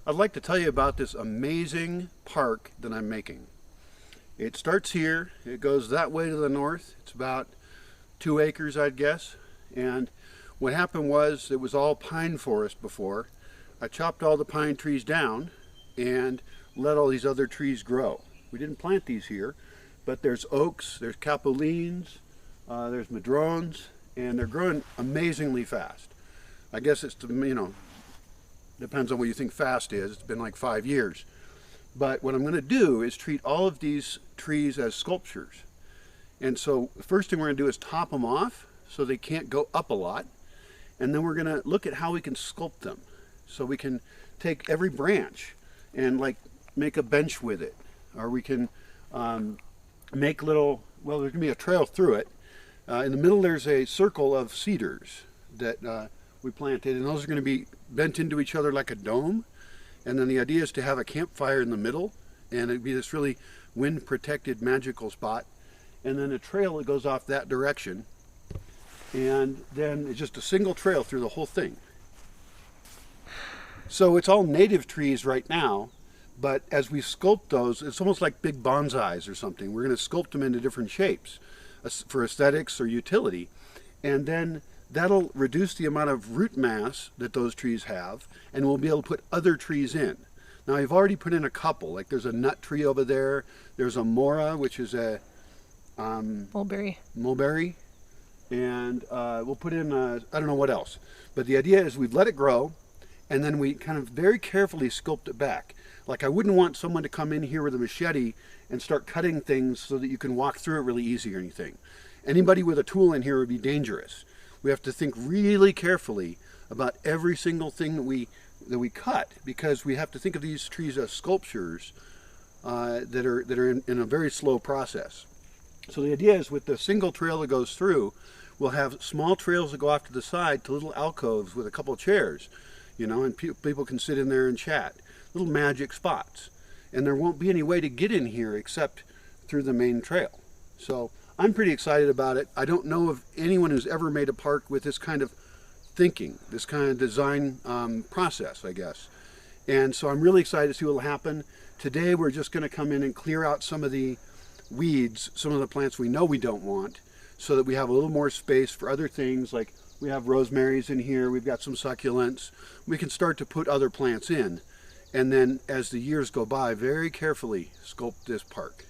I'd like to tell you about this amazing park that I'm making. It starts here, it goes that way to the north. It's about 2 acres, I'd guess. And what happened was, it was all pine forest before. I chopped all the pine trees down and let all these other trees grow. We didn't plant these here, but there's oaks, there's capulines, there's madrones, and they're growing amazingly fast. I guess it's, depends on what you think fast is. It's been like 5 years. But what I'm going to do is treat all of these trees as sculptures. And so the first thing we're going to do is top them off so they can't go up a lot. And then we're going to look at how we can sculpt them. So we can take every branch and like make a bench with it. Or we can make little, well, there's going to be a trail through it. In the middle there's a circle of cedars that we planted, and those are going to be bent into each other like a dome. And then the idea is to have a campfire in the middle, and it'd be this really wind protected magical spot, and then a trail that goes off that direction, and then it's just a single trail through the whole thing. So it's all native trees right now, but as we sculpt those, it's almost like big bonsais or something. We're going to sculpt them into different shapes for aesthetics or utility, and then that'll reduce the amount of root mass that those trees have, and we'll be able to put other trees in. Now I've already put in a couple, like there's a nut tree over there, there's a mora, which is a mulberry, and we'll put in, I don't know what else. But the idea is we've let it grow, and then we kind of very carefully sculpt it back. Like I wouldn't want someone to come in here with a machete and start cutting things so that you can walk through it really easy or anything. Anybody with a tool in here would be dangerous. We have to think really carefully about every single thing that we cut, because we have to think of these trees as sculptures that are in a very slow process. So the idea is, with the single trail that goes through, we'll have small trails that go off to the side to little alcoves with a couple of chairs, and people can sit in there and chat. Little magic spots. And there won't be any way to get in here except through the main trail. So I'm pretty excited about it. I don't know of anyone who's ever made a park with this kind of thinking, this kind of design process, I guess. And so I'm really excited to see what will happen. Today we're just going to come in and clear out some of the weeds, some of the plants we know we don't want, so that we have a little more space for other things. Like we have rosemaries in here, we've got some succulents. We can start to put other plants in. And then as the years go by, very carefully sculpt this park.